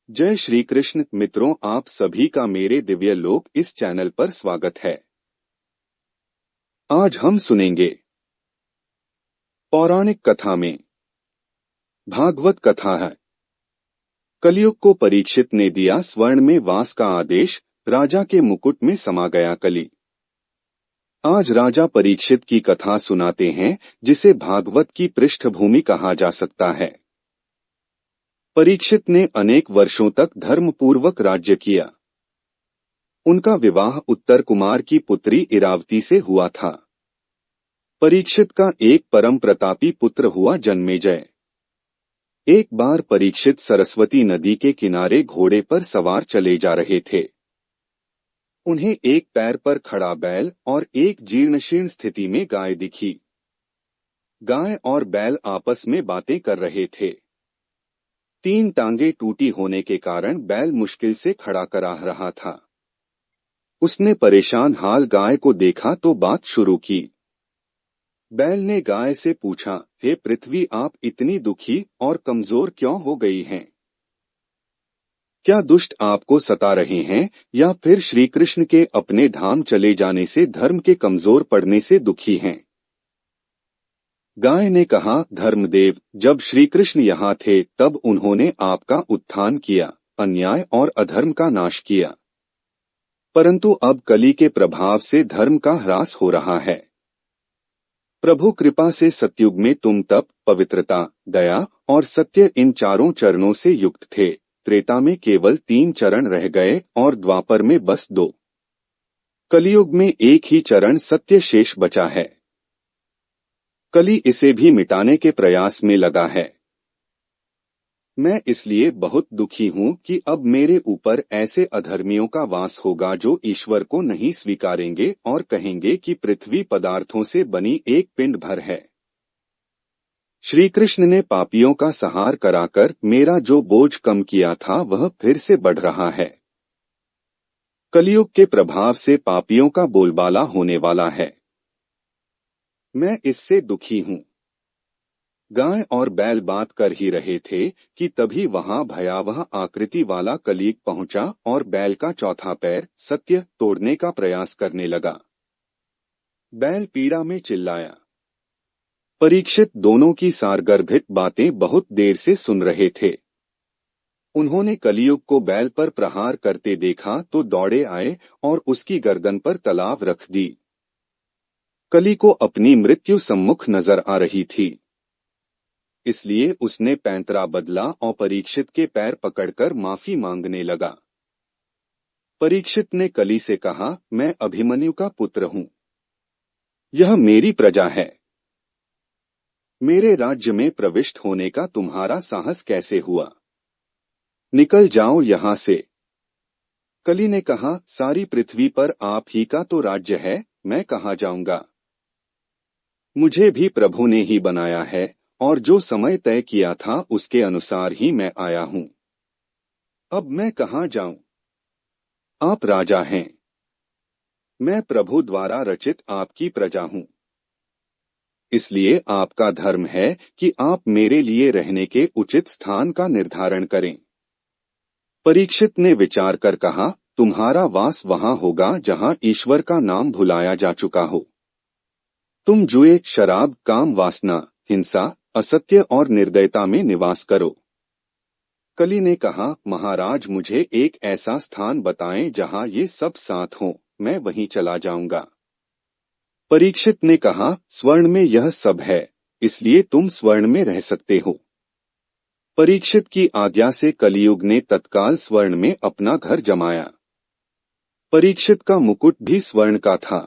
जय श्री कृष्ण मित्रों, आप सभी का मेरे दिव्य लोक इस चैनल पर स्वागत है। आज हम सुनेंगे पौराणिक कथा में भागवत कथा है। कलयुग को परीक्षित ने दिया स्वर्ण में वास का आदेश, राजा के मुकुट में समा गया कली। आज राजा परीक्षित की कथा सुनाते हैं, जिसे भागवत की पृष्ठभूमि कहा जा सकता है। परीक्षित ने अनेक वर्षों तक धर्मपूर्वक राज्य किया। उनका विवाह उत्तर कुमार की पुत्री इरावती से हुआ था। परीक्षित का एक परम प्रतापी पुत्र हुआ जन्मेजय। एक बार परीक्षित सरस्वती नदी के किनारे घोड़े पर सवार चले जा रहे थे। उन्हें एक पैर पर खड़ा बैल और एक जीर्णशीर्ण स्थिति में गाय दिखी। गाय और बैल आपस में बातें कर रहे थे। तीन टांगे टूटी होने के कारण बैल मुश्किल से खड़ा करा रहा था। उसने परेशान हाल गाय को देखा तो बात शुरू की। बैल ने गाय से पूछा, हे पृथ्वी, आप इतनी दुखी और कमजोर क्यों हो गई हैं? क्या दुष्ट आपको सता रहे हैं या फिर श्री कृष्ण के अपने धाम चले जाने से धर्म के कमजोर पड़ने से दुखी हैं? गाय ने कहा, धर्मदेव, जब श्री कृष्ण यहाँ थे तब उन्होंने आपका उत्थान किया, अन्याय और अधर्म का नाश किया। परंतु अब कली के प्रभाव से धर्म का ह्रास हो रहा है। प्रभु कृपा से सतयुग में तुम तप, पवित्रता, दया और सत्य इन चारों चरणों से युक्त थे। त्रेता में केवल 3 चरण रह गए और द्वापर में बस 2। कलियुग में एक ही चरण सत्य शेष बचा है। कली इसे भी मिटाने के प्रयास में लगा है। मैं इसलिए बहुत दुखी हूँ कि अब मेरे ऊपर ऐसे अधर्मियों का वास होगा जो ईश्वर को नहीं स्वीकारेंगे और कहेंगे कि पृथ्वी पदार्थों से बनी एक पिंड भर है। श्री कृष्ण ने पापियों का संहार कराकर मेरा जो बोझ कम किया था वह फिर से बढ़ रहा है। कलियुग के प्रभाव से पापियों का बोलबाला होने वाला है। मैं इससे दुखी हूँ। गाय और बैल बात कर ही रहे थे कि तभी वहां भयावह आकृति वाला कलीग पहुंचा और बैल का चौथा पैर सत्य तोड़ने का प्रयास करने लगा। बैल पीड़ा में चिल्लाया। परीक्षित दोनों की सारगर्भित बातें बहुत देर से सुन रहे थे। उन्होंने कलियुग को बैल पर प्रहार करते देखा तो दौड़े आए और उसकी गर्दन पर तलाव रख दी। कली को अपनी मृत्यु सम्मुख नजर आ रही थी, इसलिए उसने पैंतरा बदला और परीक्षित के पैर पकड़कर माफी मांगने लगा। परीक्षित ने कली से कहा, मैं अभिमन्यु का पुत्र हूँ। यह मेरी प्रजा है। मेरे राज्य में प्रविष्ट होने का तुम्हारा साहस कैसे हुआ? निकल जाओ यहाँ से। कली ने कहा, सारी पृथ्वी पर आप ही का तो राज्य है, मैं कहाँ जाऊंगा? मुझे भी प्रभु ने ही बनाया है और जो समय तय किया था उसके अनुसार ही मैं आया हूँ। अब मैं कहाँ जाऊं? आप राजा हैं। मैं प्रभु द्वारा रचित आपकी प्रजा हूँ। इसलिए आपका धर्म है कि आप मेरे लिए रहने के उचित स्थान का निर्धारण करें। परीक्षित ने विचार कर कहा, तुम्हारा वास वहां होगा जहां ईश्वर का नाम भुलाया जा चुका हो। तुम जुए, शराब, काम वासना, हिंसा, असत्य और निर्दयता में निवास करो। कली ने कहा, महाराज, मुझे एक ऐसा स्थान बताएं जहां ये सब साथ हों, मैं वहीं चला जाऊंगा। परीक्षित ने कहा, स्वर्ण में यह सब है, इसलिए तुम स्वर्ण में रह सकते हो। परीक्षित की आज्ञा से कलियुग ने तत्काल स्वर्ण में अपना घर जमाया। परीक्षित का मुकुट भी स्वर्ण का था।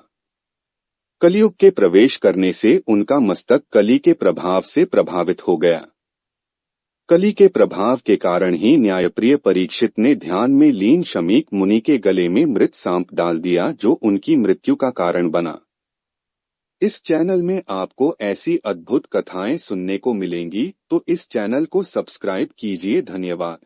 कलियुग के प्रवेश करने से उनका मस्तक कली के प्रभाव से प्रभावित हो गया। कली के प्रभाव के कारण ही न्यायप्रिय परीक्षित ने ध्यान में लीन शमीक मुनि के गले में मृत सांप डाल दिया, जो उनकी मृत्यु का कारण बना। इस चैनल में आपको ऐसी अद्भुत कथाएं सुनने को मिलेंगी, तो इस चैनल को सब्सक्राइब कीजिए। धन्यवाद।